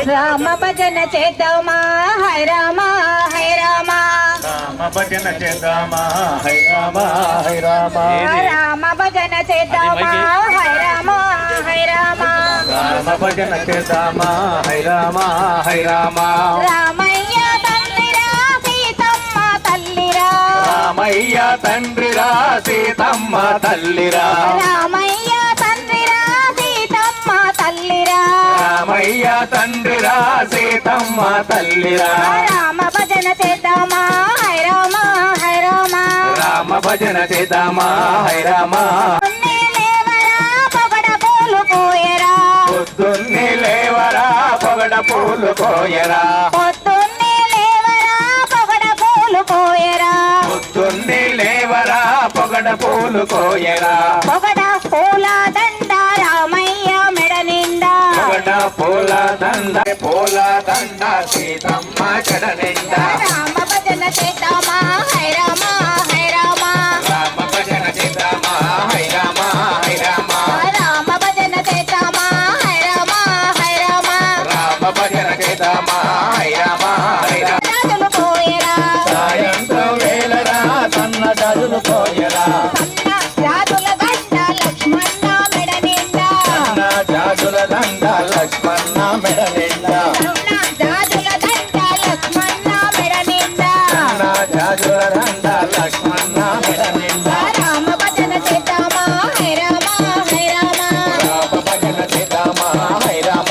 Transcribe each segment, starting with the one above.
రామ భజన చేద్దామా high Rama high Rama Rama భజన చేద్దామా హై రామ హై రామ రామ భజన చేద్దామా హై రామ హై రామ రామ భజన చేద్దామా హై రామ హై రామ రామయ్య తండ్రిరా సీతమ్మ తల్లిరా రామయ్య తండ్రిరా సీతమ్మ తల్లిరా రామయ్య తండ్రిరా సీతమ్మ తల్లిరా రామయ్య తండ్రిరా సీతమ్మ తల్లిరా రామ భజన చేద్దామా హై రామ హై రామ రామ భజన చేద్దామా హై రామ పొద్దున్నే లేవరా పొగడ పూలు కోయరా పొద్దున్నే లేవరా పొగడ పూలు కోయరా పొద్దున్నే లేవరా పొగడ పూలు కోయరా పొగడ పూల దండ రామయ్య మెడ నిండా పొగడ పూల దండ సీతమ్మ చెడ నిండా రామ భజన చేద్దామా హై రామ హై రామ రామ భజన చేద్దామా హై రామ హై రామ రామ భజన చేద్దామా హై రామ హై రామ రామ భజన చేద్దామా హై రామ హై రామ రాజులు కోయరా సాయంత్రం వేళరా సన్న జాజులు కోయరా సన్న రాజుల దండ లక్ష్మణ మెడ నిండా సన్న జాజుల దండ లక్ష్మణ మెడ నిండా సన్న రాజుల దండ లక్ష్మణ మెడ నిండా సన్న జాజుల దండ లక్ష్మణ మెడ నిండా రామ భజన చేద్దామా హై రామ హై రామ రామ భజన చేద్దామా హై రామ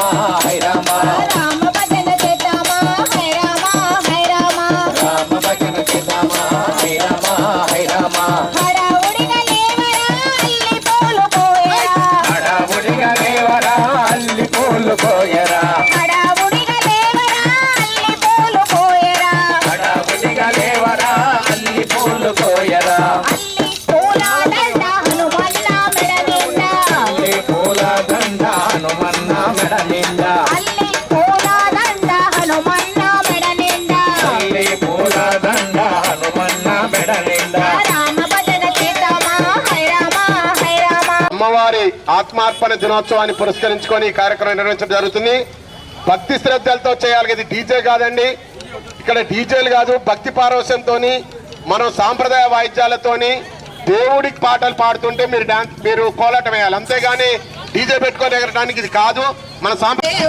హై రామ రామ భజన చేద్దామా హై రామ హై రామ రామ భజన చేద్దామా హై రామ హై రామ హడావుడిగా లేవరా అల్లి పూలు కోయరా హడావుడిగా లేవరా అల్లి పూలు కోయరా హడావుడిగా లేవరా అల్లి పూలు కోయరా హడావుడిగా లేవరా అల్లి పూలు కోయరా అల్లి పూల దండ హనుమన్న మెడ నిండా అల్లి పూల దండ హనుమన్న మెడ నిండా అల్లి పూల దండ హనుమన్న మెడ నిండా అల్లి పూల దండ హనుమన్న మెడ నిండా రామ భజన చేద్దామా హై రామ హై రామ అమ్మవారి ఆత్మార్పణ దినోత్సవాన్ని పురస్కరించుకొని ఈ కార్యక్రమం నిర్వహించడం జరుగుతుంది. భక్తి శ్రద్ధలతో చేయాలి. ఇది డీజే కాదండి, ఇక్కడ డీజేలు కాదు, భక్తి పారవశ్యంతో మనం సాంప్రదాయ వాయిద్యాలతోని దేవుడికి పాటలు పాడుతుంటే మీరు కోలాటం వేయాలి, అంతేగాని డీజే పెట్టుకొని ఎగరడానికి ఇది కాదు. మన సాంప్రదాయ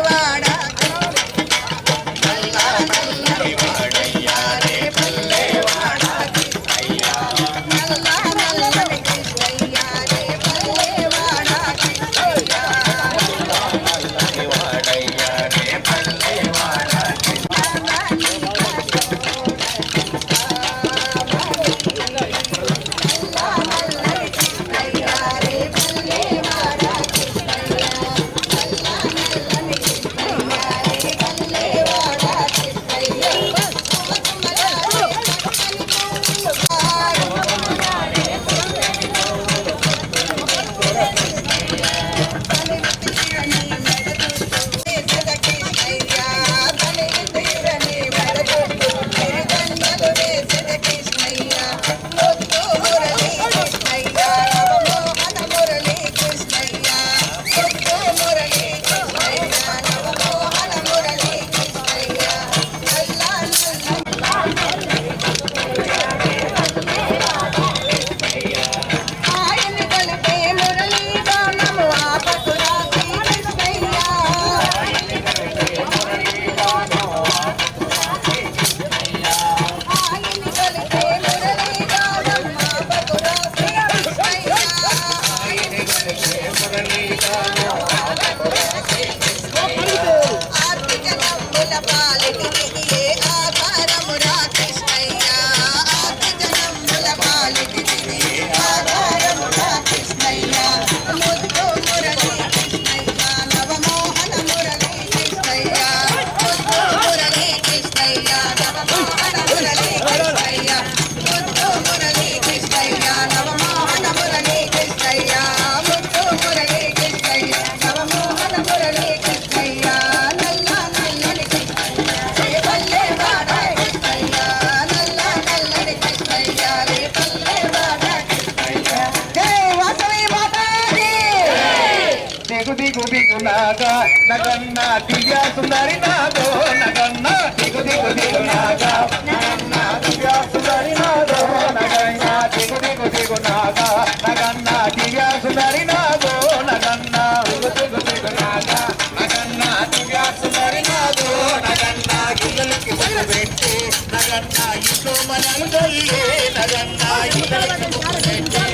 దిగు దిగు దిగు నాగా నగన్న దివ్య సుందరి నాదో నగన్న దిగు దిగు దిగు నాగా నగన్న దివ్య సుందరి నాదో నగన్న దిగు దిగు దిగు నాగా నగన్న దివ్య సుందరి నాదో నగన్న దిగు దిగు దిగు నాగా నగన్న దివ్య సుందరి నాదో నగన్న ఇళ్ళకి పళ్ళు పెట్టి నగన్న ఇంట్లో మనలు తల్లి నగన్న ఇళ్ళకి పళ్ళు పెట్టి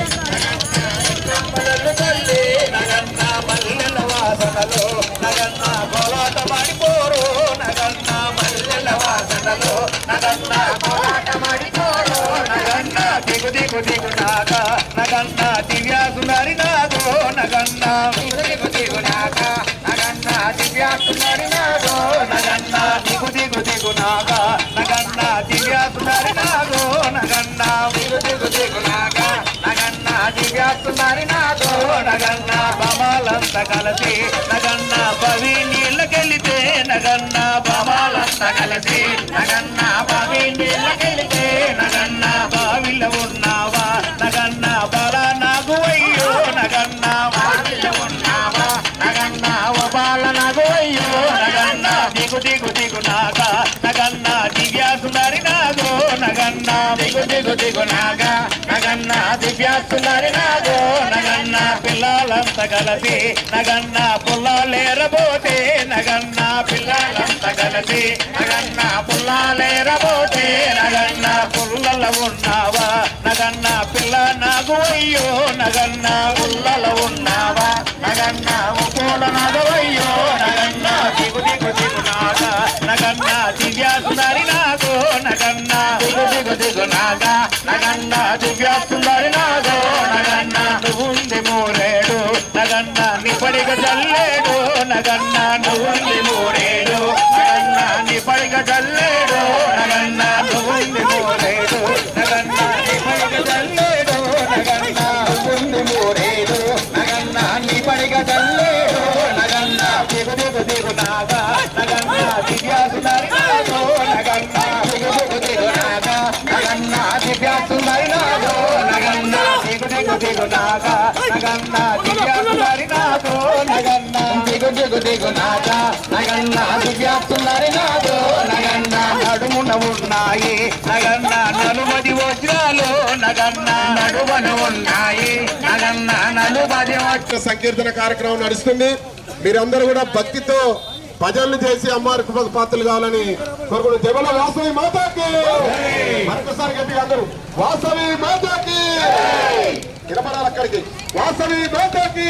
నగన్న మల్లెల వాసనలో నగన్న కోలాట మాడిపోరు నగన్న మల్లెల వాసనలో నగన్న కోలాట మాడిపోరు నగన్న దిగు దిగు దిగు నాగా నగన్న దివ్య సుందరి నాదో నగన్న దిగు దిగు దిగు నాగా నగన్న దివ్య సుందరి నాదో నగన్న దిగు దిగు దిగు నాగా నగన్న దివ్య సుందరి నాదో నగన్న దిగు దిగు దిగు నాగా నగన్న దివ్య సుందరి నాదో నగన్న బమాలంతా కలిసి నగన్న బవి నీళ్ళకెళితే నగన్న బమాలంతా కలిసి నగన్న బవి నీళ్ళకెళితే నగన్న బావిలో ఉన్నావా నగన్న బల నాగు అయ్యో నగన్న బావిలో ఉన్నావా నగన్న బాల నాగు అయ్యో నగన్న దిగు దిగు దిగు నాగా నగన్న దివ్య సుందరి నాగో నగన్న దిగు దిగు దిగు నాగా నగన్న దివ్య సుందరి నాగో నగన్న పిల్లలంతా కలిసి నగన్న పుల్లలేరబోతే నగన్న పిల్లలంతా కలిసి నగన్న పుల్లలేరబోతే నగన్న పుల్లలో ఉన్నావా నగన్న పిల్ల నాగు అయ్యో నగన్న పుల్లలో ఉన్నావా నగన్న పూల నాగు అయ్యో నగన్న దిగు దిగు దిగు నాగా నగన్న దివ్య సుందరి నాగో నగన్న దిగు దిగు దిగు నాగా నగన్న దివ్య సుందరి నాగో నగన్న నువ్వుంది మూరేడు నగన్న నిపడిగ జల్లేడు నగన్న నువ్వుంది మూరేడు నగన్న నిపడిగ జల్లేడు నగన్న నువ్వుంది మూరేడు నగన్న నిపడిగ జల్లేడు నగన్న నువ్వుంది మూరేడు నగన్న నిపడిగ జల్లేడు నగన్న దిగు దిగు దిగు నాగా నగన్న దివ్య సుందరి నాగో నగన్న దిగు దిగు దిగు నాగా నగన్న దివ్య సుందరి నాగో నగన్న దిగు దిగు దిగు నాగా నగన్న దివ్య సుందరి నాగో నగన్న దిగు దిగు దిగు నాగా నగన్న దివ్య సుందరి నాగో నగన్న నడుమున ఉన్నాయి నగన్న నలుమది వజ్రాలు నగన్న నడుమన ఉన్నాయి నగన్న నలుమది సంకీర్తన కార్యక్రమం నడుస్తుంది. మీరందరూ కూడా భక్తితో భజనలు చేసి అమ్మవారికి పాత్రలు కావాలని కోరుకున్న జగల వాసవి మాతాకి మరొకసారి గట్టిగా అందరూ వాసవి మాతాకి నిలబడాలి అక్కడికి వాసవి మాతాకి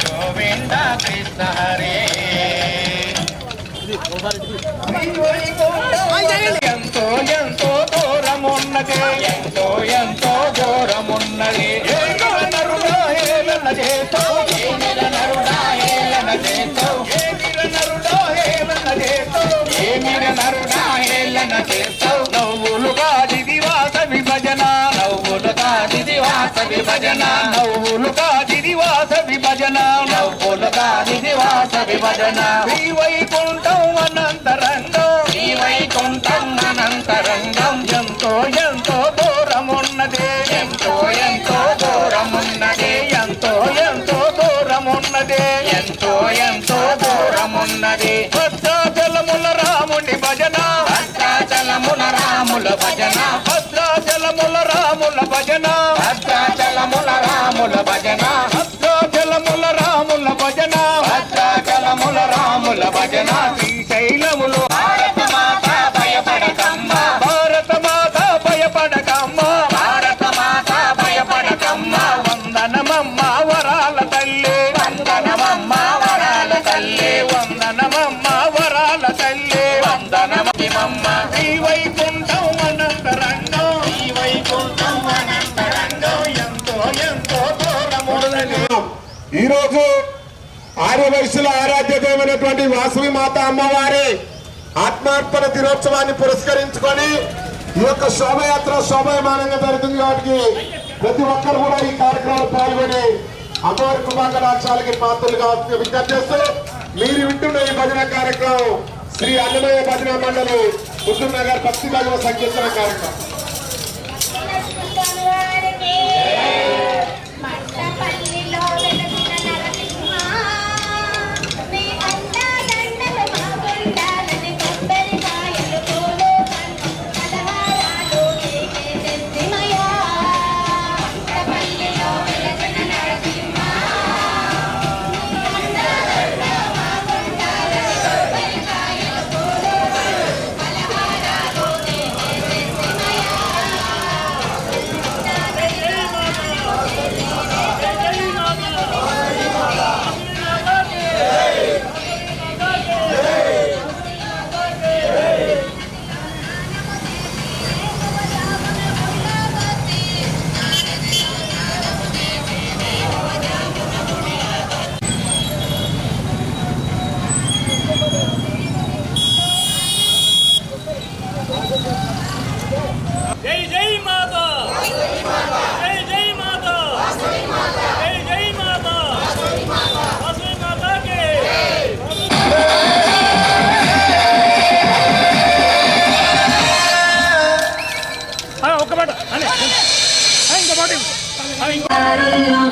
గోవింద కృష్ణ హరే ఎంతో ఎంతో దూరమున్నది ఎంతో ఎంతో దూరమున్నది నరుడా ఏలన చేస్తావు నరుడా ఏలన చేస్తావు నరుడా ఏలన చేస్తావు నరుడా ఏలన చేస్తావు నవ్వులు కాది దివాస విభజన నవ్వులు కాది దివాస విభజన నవ్వులు కాది దివాస విభజన నవ్వులు కాది దివాస విభజన శ్రీ వైకుంఠం అనంతరంగం శ్రీ వైకుంఠం అనంతరంగం ఎంతో ఎంతో దూరమున్నది ఎంతో ఎంతో దూరమున్నది ఎంతో ఎంతో దూరమున్నది ఎంతో ఎంతో దూరమున్నది భద్రాచలముల రాముని భజన భద్రాచలముల రాముల భజన భద్రాచలముల రాముల భజన భద్రాచలముల రాముల భజన భద్రాచలముల రాముల భజన భద్రాచలముల రాముల భజన శ్రీశైలములు భారత మాత భయపడకమ్మ భారత మాత భయపడకమ్మ భారత మాత భయపడకమ్మ వందనమమ్మ వరాల తల్లి వందనమమ్మ వరాల తల్లి వందనమమ్మ వరాల తల్లి వందనమమ్మ శ్రీ వైకుంఠం అనంతరంగం శ్రీ వైకుంఠం అనంతరంగం ఎంతో ఎంతో దూరమున్నది. ఈ రోజు ఆర్యవైశ్యుల ఆరాధ్య దేవైనటువంటి వాసవి మాత అమ్మవారి ఆత్మార్పణ దినోత్సవాన్ని పురస్కరించుకొని ఈ యొక్క శోభయాత్ర శోభయమానంగా జరుగుతుంది కాబట్టి ప్రతి ఒక్కరు కూడా ఈ కార్యక్రమంలో పాల్గొని అమ్మవారి కృపాకటాక్షాలకి పాత్రలుగా విజ్ఞప్తి చేస్తూ మీరు వింటున్న ఈ భజన కార్యక్రమం శ్రీ అన్నమయ్య భజన మండలి పుత్తూరు నగర్ భక్తి భజన సంకీర్తన కార్యక్రమం.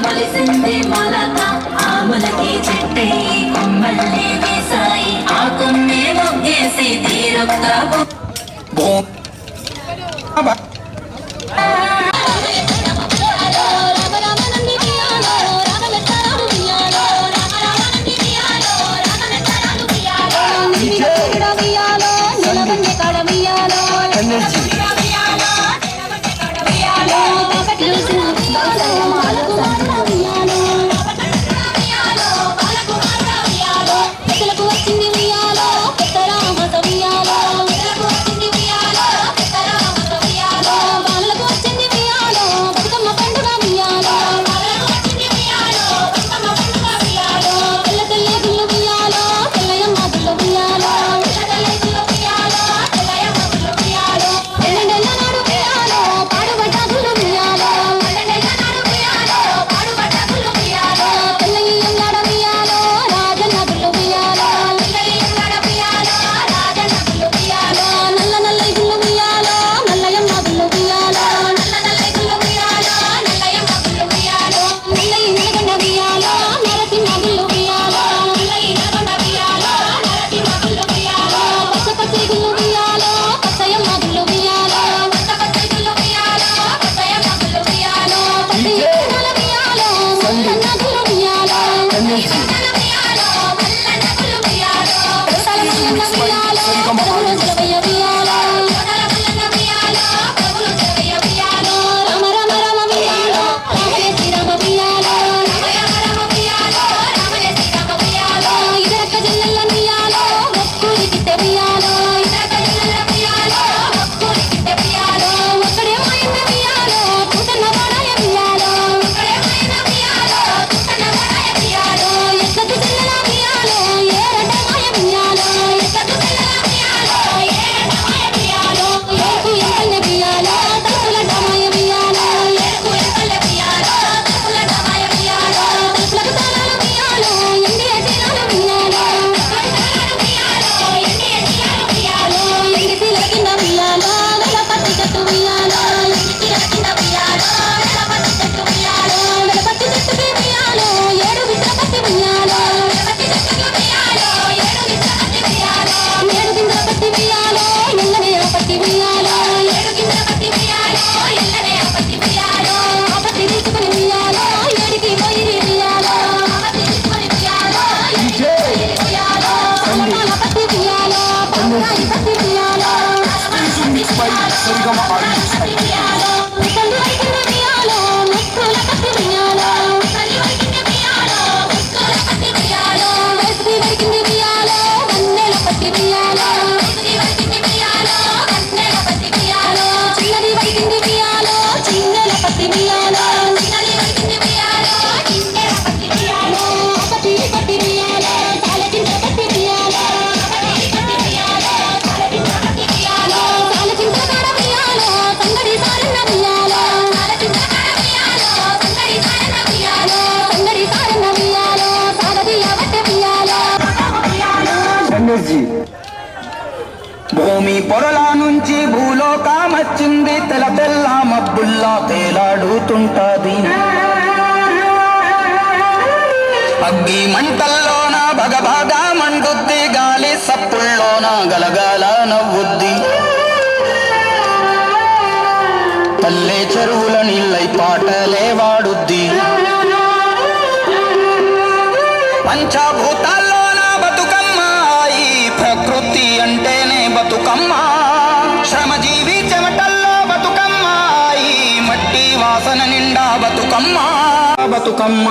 మొలిసింది మొలక ఆములకి చెట్టే కొమ్మల్ని వేసాయి ఆకున్నే మొగ్గేసి తీరొక్క ఉయ్యాలో ఇంటికి వచ్చిన ఉయ్యాలో గణపతి చెట్టు ఉయ్యాలో గణపతి చెట్టుకి ఉయ్యాలో ఏడు విద్రపతి ఉయ్యాలో గణపతి చెట్టుకి ఉయ్యాలో ఏడు విద్రపతి ఉయ్యాలో ఏడు విద్రపతి ఉయ్యాలో ఎల్లనే ఆపత్తి ఉయ్యాలో ఏడు విద్రపతి ఉయ్యాలో ఎల్లనే ఆపత్తి ఉయ్యాలో ఆపత్తి తీసుకుని ఉయ్యాలో ఏడికి పోయి ఉయ్యాలో ఆపత్తి తీసుకుని ఉయ్యాలో ఏడికి పోయి ఉయ్యాలో అమ్మల పత్తి ఉయ్యాలో పౌరాయి పత్తి ఉయ్యాలో భూమి పొరల నుంచి భూలోకమచ్చింది తెల్ల తెల్ల మబ్బుల్లా తేలాడుతుంటది అగ్గి మంటల్లోన భగభగా మండుద్ది గాలి సప్పుల్లోన గలగల నవ్వుద్ది పల్లె చెరువుల నీళ్ళై పాటలే వాడుద్ది పంచభూతాల్లోన బతుకమ్మ ఈ ప్రకృతి అంటేనే బతుకమ్మ శ్రమజీవి చెమటల్లో బతుకమ్మ ఈ మట్టి వాసన నిండా బతుకమ్మ బతుకమ్మ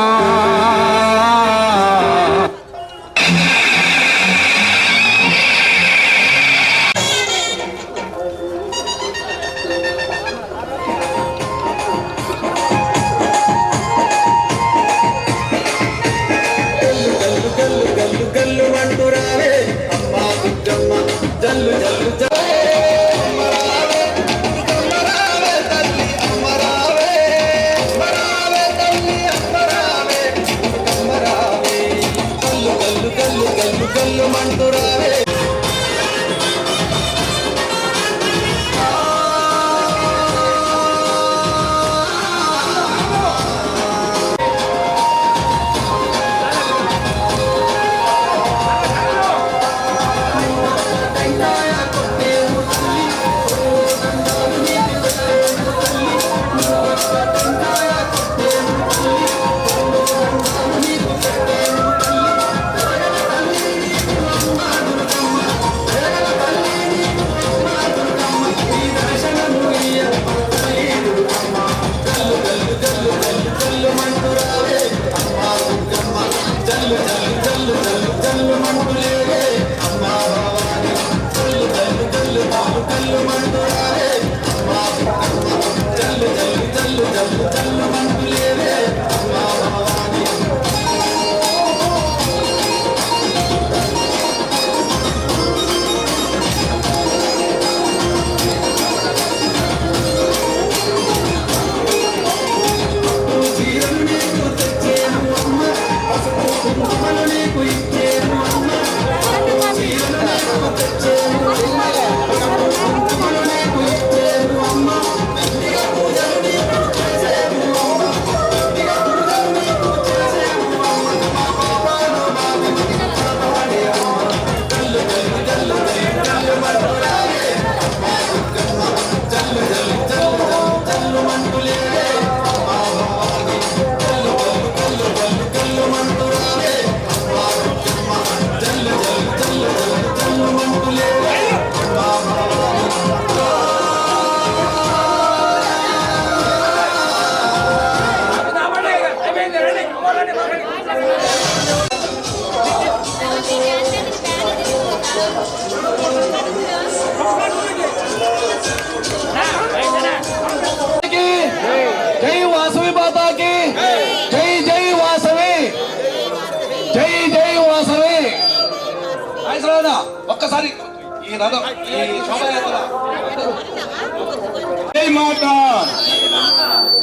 జై వాసవి మాతాకి జై జై వాసవి జై జై వాసవి. ఒక్కసారి ఈ రథం ఈ శోభయాత్ర జై మాత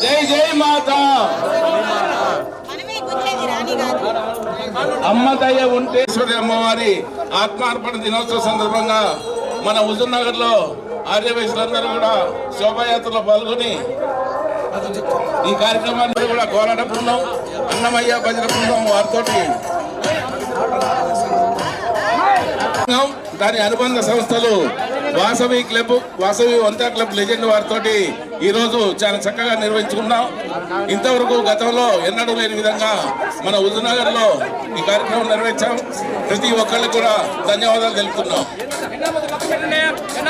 జై జై మాత అమ్మ దయ ఉంటే అమ్మవారి ఆత్మార్పణ దినోత్సవ సందర్భంగా మన హుజూర్ నగర్ లో ఆర్యవైశ్యులందరూ కూడా శోభాయాత్రలో పాల్గొని ఈ కార్యక్రమాన్ని కూడా కోలాట బృందం, అన్నమయ్య భజన బృందం వారితోటి దాని అనుబంధ సంస్థలు వాసవి క్లబ్, వాసవి వంతా క్లబ్ లెజెండ్ వారితోటి ఈరోజు చాలా చక్కగా నిర్వహించుకున్నాం. ఇంతవరకు గతంలో ఎన్నడూ లేని విధంగా మన హుజూర్నగర్ లో ఈ కార్యక్రమం నిర్వహించాం. ప్రతి ఒక్కరికి కూడా ధన్యవాదాలు తెలుపుతున్నాం.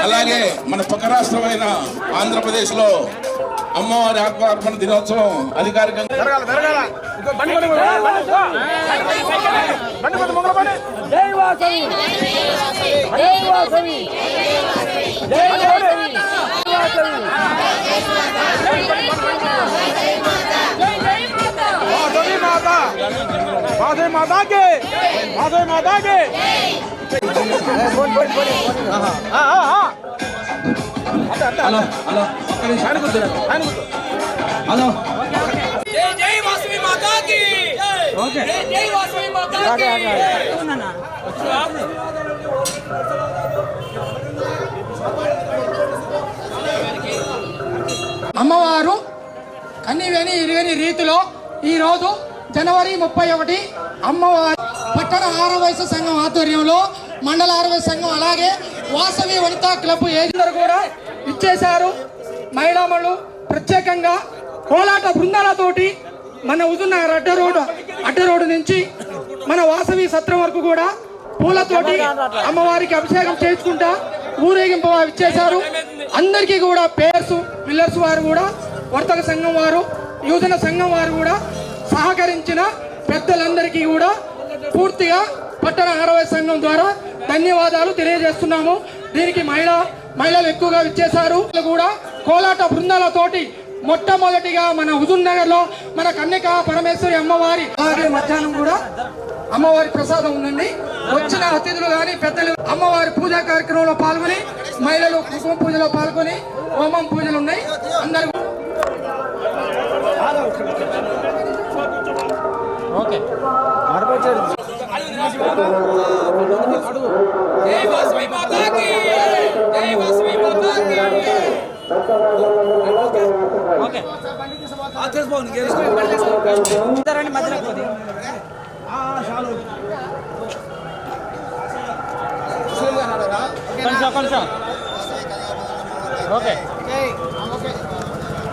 అలాగే మన పక్క రాష్ట్రమైన ఆంధ్రప్రదేశ్ లో అమ్మవారి ఆత్మార్పణ దినోత్సవం అధికారికంగా హలో జై వాసవి మాతా కీ జై వాసవి మాతా కీ అమ్మవారు కన్నివేని ఇరుగని రీతిలో ఈరోజు జనవరి 31 అమ్మవారి పట్టణ ఆరవైశ్య సంఘం ఆధ్వర్యంలో మండల ఆరవైశ్య సంఘం అలాగే వాసవి వనితా క్లబ్ ఏజెంట్లు కూడా ఇచ్చేశారు. మహిళామణులు ప్రత్యేకంగా కోలాట బృందాలతోటి మన హుజూర్నగర్ అడ్డ రోడ్డు నుంచి మన వాసవి సత్రం వరకు కూడా పూలతోటి అమ్మవారికి అభిషేకం చేసుకుంటా ఊరేగింపు ఇచ్చేశారు. అందరికీ కూడా పేర్స్ పిల్లర్స్ వారు కూడా వర్తక సంఘం వారు యువజన సంఘం వారు కూడా సహకరించిన పెద్దలందరికీ కూడా పూర్తిగా పట్టణ ఆరవైశ్య సంఘం ద్వారా ధన్యవాదాలు తెలియజేస్తున్నాము. దీనికి మహిళలు ఎక్కువగా ఇచ్చేశారు. కూడా కోలాట బృందాలతోటి మొట్టమొదటిగా మన హుజూర్నగర్ లో మన కన్యకా పరమేశ్వరి అమ్మవారి అలాగే మధ్యాహ్నం కూడా అమ్మవారి ప్రసాదం ఉందండి. వచ్చిన అతిథులు కానీ పెద్దలు అమ్మవారి పూజా కార్యక్రమంలో పాల్గొని మహిళలు కుంకుమ పూజలో పాల్గొని హోమం పూజలు ఉన్నాయి. అందరూ జై వాసవి మాతా కీ జై వాసవి మాతా కీ ఓకే ఆదేశ్ భవన్ ఇద్దరండి మధ్యలో పోది కొంచెం ఓకే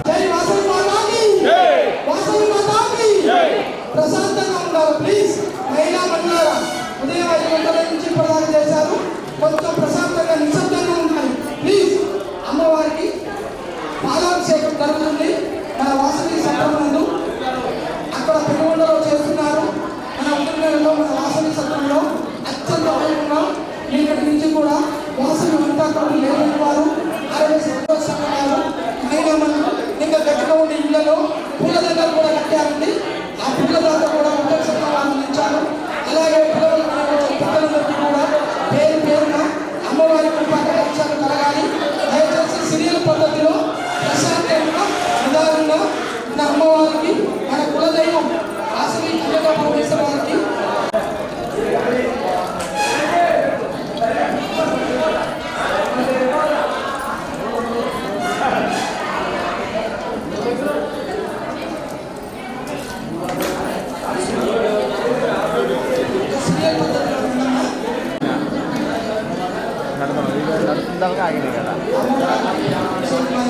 జై వాసవి మాతా కీ జై వాసవి మాతా కీ జై ప్రశాంతంగా ఉండాలి ప్లీజ్. మహిళా మండలం ఉదయం 5 గంటల నుంచి ప్రదానం చేశారు. కొంచెం ప్రశాంతంగా నిశ్శబ్దంగా ఉండాలి ప్లీజ్. అమ్మవారికి పాలాభిషేకం జరుగుతుంది మన వాసవి సత్రం నందు. అక్కడ పెనుగొండలో చేస్తున్నారు. మన హుజూర్నగర్లో మన వాసవి సత్రంలో అత్యంత వైభవంగా నిన్నటి నుంచి కూడా వాసవి వంటకాలు లేని వారు 60 సంవత్సరాలు మహిళా మండలం ఇంకా గట్టిగా ఉండే ఇళ్లలో పూల దగ్గర కూడా కట్టారండి. ఆ పూల దాత కూడా ఉత్తర సంఘం అందించారు. అలాగే పిల్లలందరికీ కూడా పేరు పేరున అమ్మవారి కృపాకటాక్షాలు కలగాలి. దయచేసి సీరియల్ పద్ధతిలో ప్రశాంతంగా నిదానంగా మన అమ్మవారికి మన కులదైవం వాసవి కన్యకా పరమేశ్వరి వారికి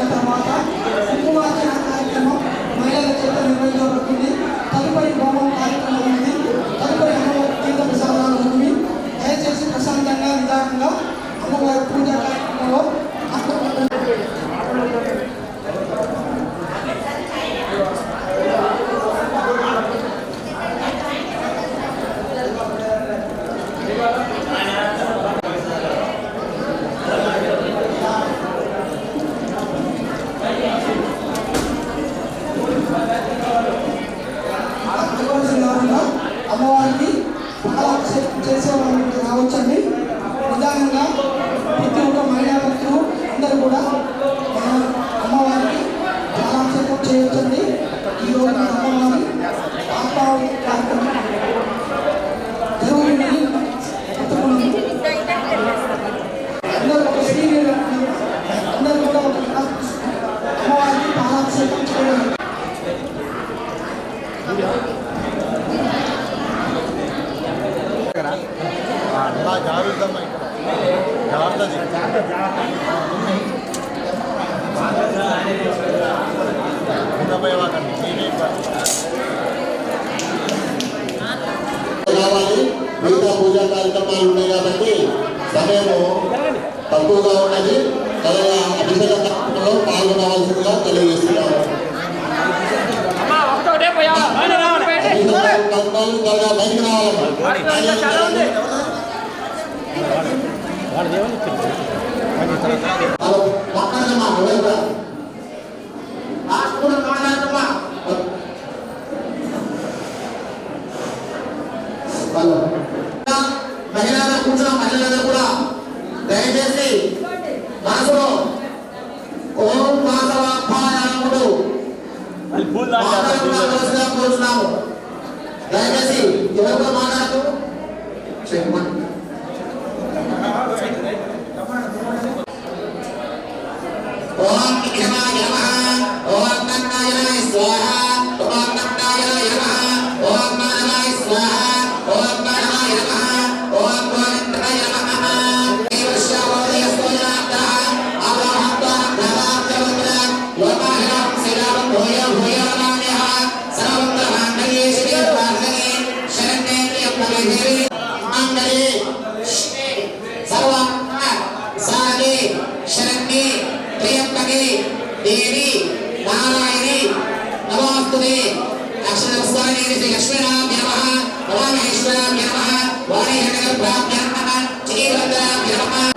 తర్వాత ఉపవాసన కార్యక్రమం మహిళల చేత నిర్వహించబడుతుంది. తదుపరి హోమం కార్యక్రమం ఉంది. తదుపరి అమ్మవారి తీర్థ ప్రసాదాలు ఉంది. దయచేసి ప్రశాంతంగా నిదానంగా అమ్మవారి పూజా కార్యక్రమంలో అమ్మవారికి పాలాభిషేకం చేసేవాళ్ళు రావచ్చండి. నిదానంగా ప్రతి ఒక్క మహిళా భక్తులు తక్కువగా ఉన్నది. అభిషేక కార్యక్రమంలో పాల్గొనవలసిందిగా తెలియజేస్తున్నాము. బయటకు రావాలి. మహిళలు కూర్చున్న మహిళలందరూ కూడా దయచేసి మనసులో ఓం వాసవాభాయాముడు కోరుతున్నాము. దయచేసి ఎవరు మాట్లాడుతూ ఓం విఘ్నాయ నమః, ఓం గణాయ స్వాహ, ఓం గణాయ నమః, ఓం మానవాయ స్వాహ, ఓం మానవాయ నమః, ఓం గోవిందాయ నమః. దేవశ్యామోదయ స్తోత్రాః అవాహత్వా నవాత్వా లోకాహం శ్రీరామ భూయ భూయ నమః. సర్వమంగళే శ్రీవాసనే శరణ్యే త్ర్యంబకే మంగళే సర్వమంగళ సాగే శరణ్యే త్ర్యంబకే దేవి నారాయణి నమోస్తుతే. అక్షరస్వామి శ్రీ లక్ష్మీనారాయణ నమః, నమః నమః, వాణీహర ప్రాప్య నమః, శ్రీవరదాయ నమః.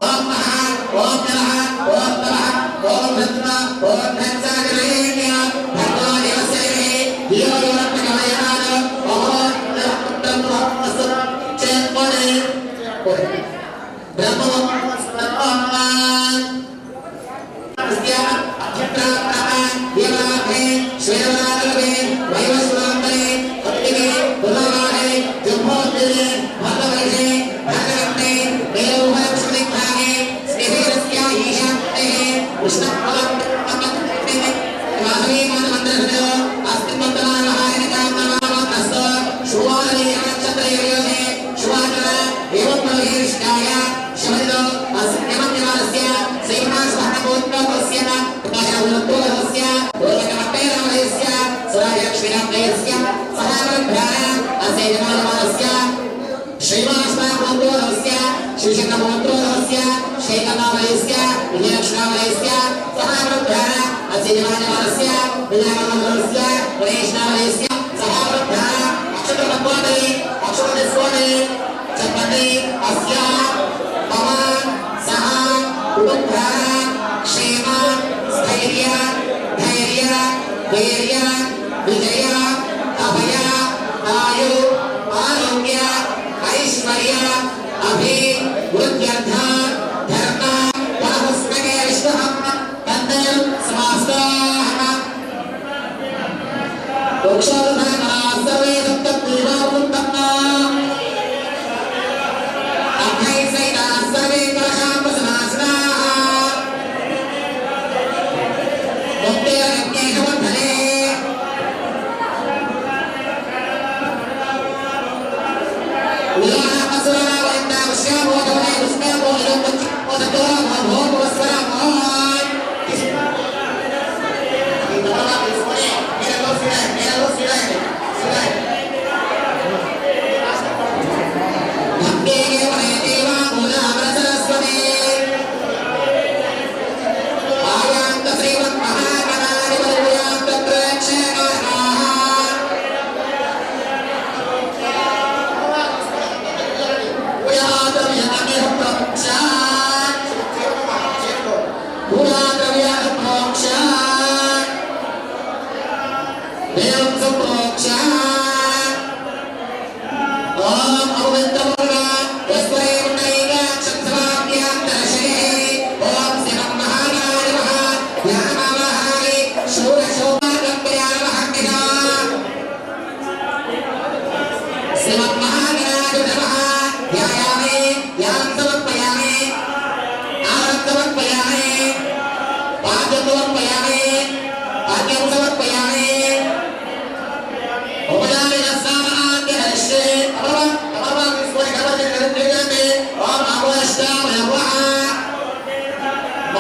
ఓం మహా ఓం నమః ఓం నమః ఓం రత్న ఓం ధన్సాగరేణ్య భగవో దేవసేనే దియోరత్నమయాన ఓం నమః చేపడే బ్రహ్మ श्रीवासनामोद्रोधस्य शिवशङ्करमोद्रोधस्य शेखनामयस्य विजयलक्ष्मीनामयस्य सहावृद्धार असिजमानस्य विजयनामस्य गणेशनामयस्य सहावृद्धार अक्षतमत्वादि अक्षतस्वादि चपति अस्य मम सह कुटुम्बधार क्षेम स्थैर्य धैर्य वीर्य विजय अभय आयु आरोग्य ऐश्वर्य अभि वृद्ध्यर्थ धर्म परमस्मगे विष्णुः तन्त्रं समास्ताः दोक्षोधना सर्वे दत्तपूर्वावृत्तन्ना अभयसैना सर्वे कलशाम्बसनासनाः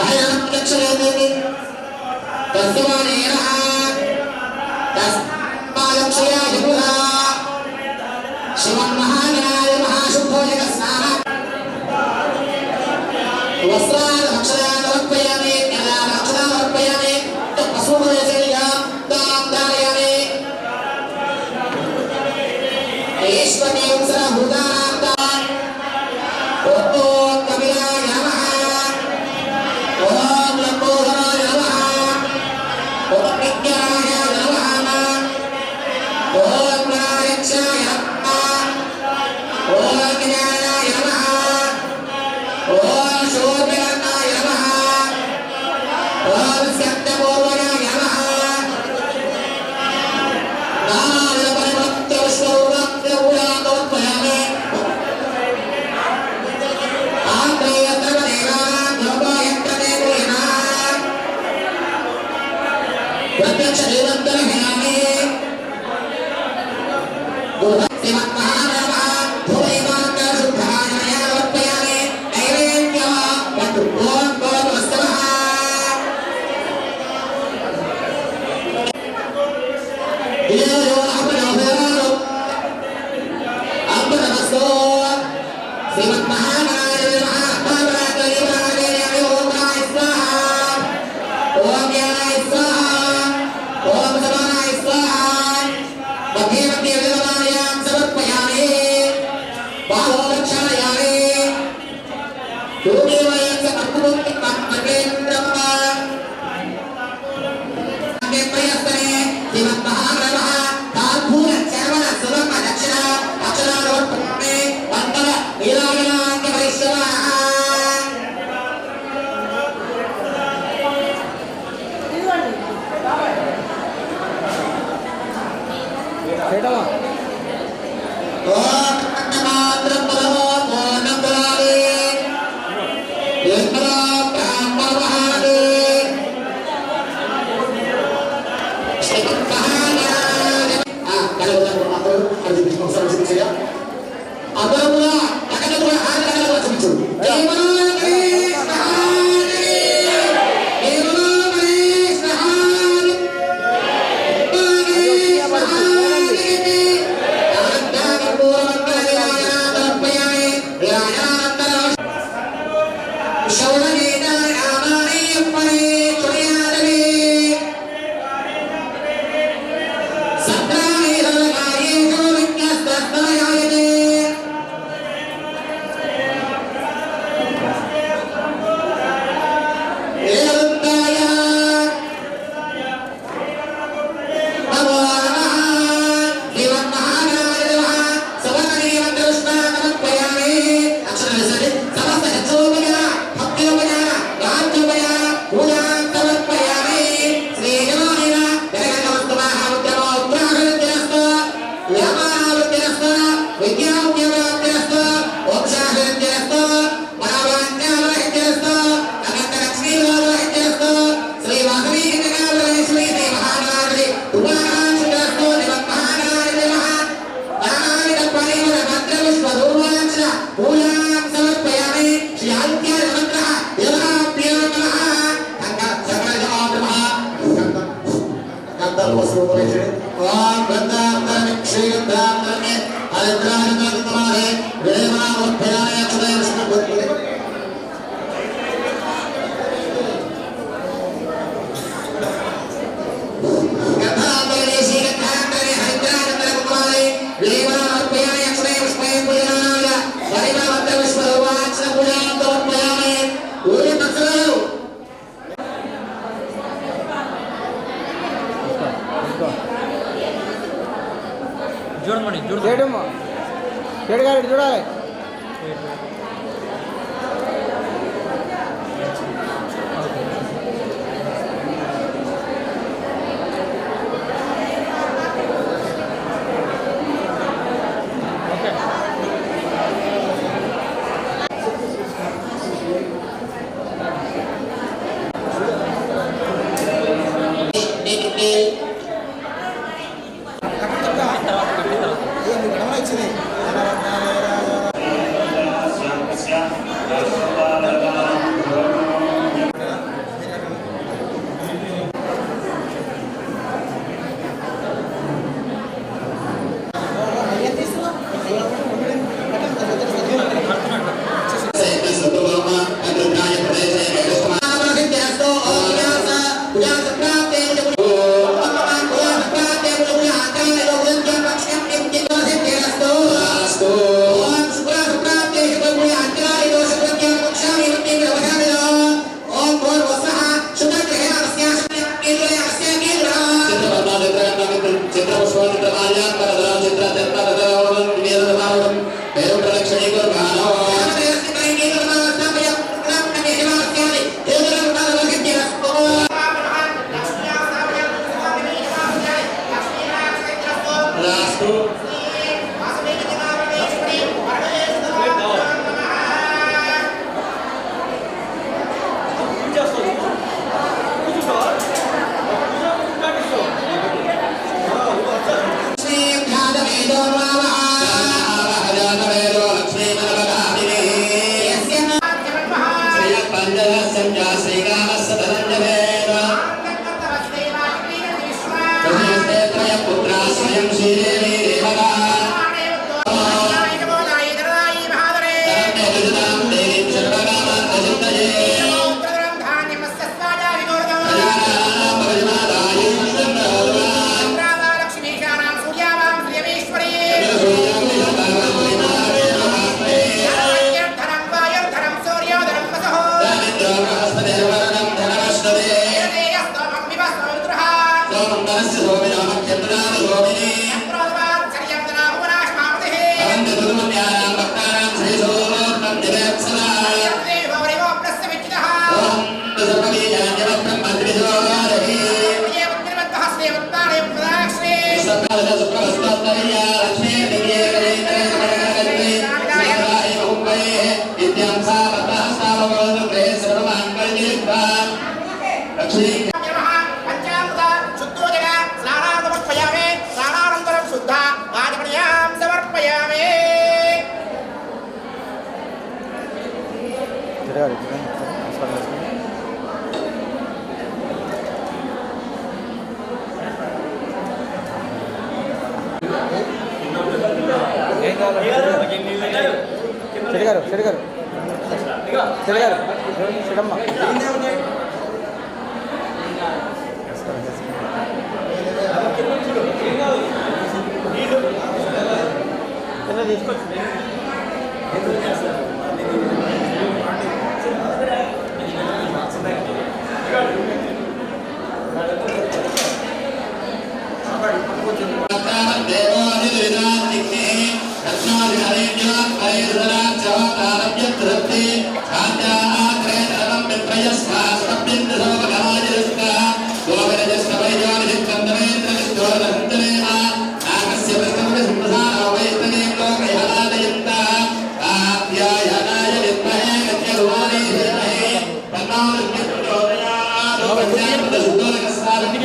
मुक्तेरज्ञेशवर्धने तस्मानेन तस्मादक्षया श्रीमन्महागणाय महाशुद्धोदक स्नान वस्त्रान् रक्षणान् अर्पयामि ज्ञानान् रक्षणान् अर्पयामि पशुपदेशेया तां धारयामि ईश्वरीं सर्वभूतानां ओम कपिलाय नमः ओम लंबोदराय नमः ओम विज्ञानाय नमः ओम गणाध्यक्षाय नमः ओम ज्ञानाय नमः ओम शोभनाय नमः ओम सत्यबोधनाय नमः नारायण परिवृत्य विष्णुरत्न उदातोत्पयामि आत्रेयत्र देवानां योगयत्र देवेना प्रत्यक्ष देवन्तरहिनामि श्रीमन्महादेवः भूमिमाता शुद्धाय अर्पयामि नैवेद्यः वटु ओम भवतुस्तवः यो अपनोभेरो अपनमस्तो श्रीमन्महादेवः भवतुस्तवः ओम गाय स्वाहा ओम ज्ञानाय स्वाहा ओम समानाय स्वाहा मध्ये मध्ये वेदनायां समर्पयामि बाहो रक्षायामि योगेवयं समर्पयामि मन्त्रेन्द्रम् प्रयत्ने श्रीमन्महादेवः तार्भूल चर्वण सुवर्म दक्षिण अक्षरारोपणे वन्दन नीलायनान्य वैष्णवः ओम अन्नमात्रं परमो पूर्णं ददामि यत्र ब्रह्मवहादि చూడాలి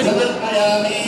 Sampai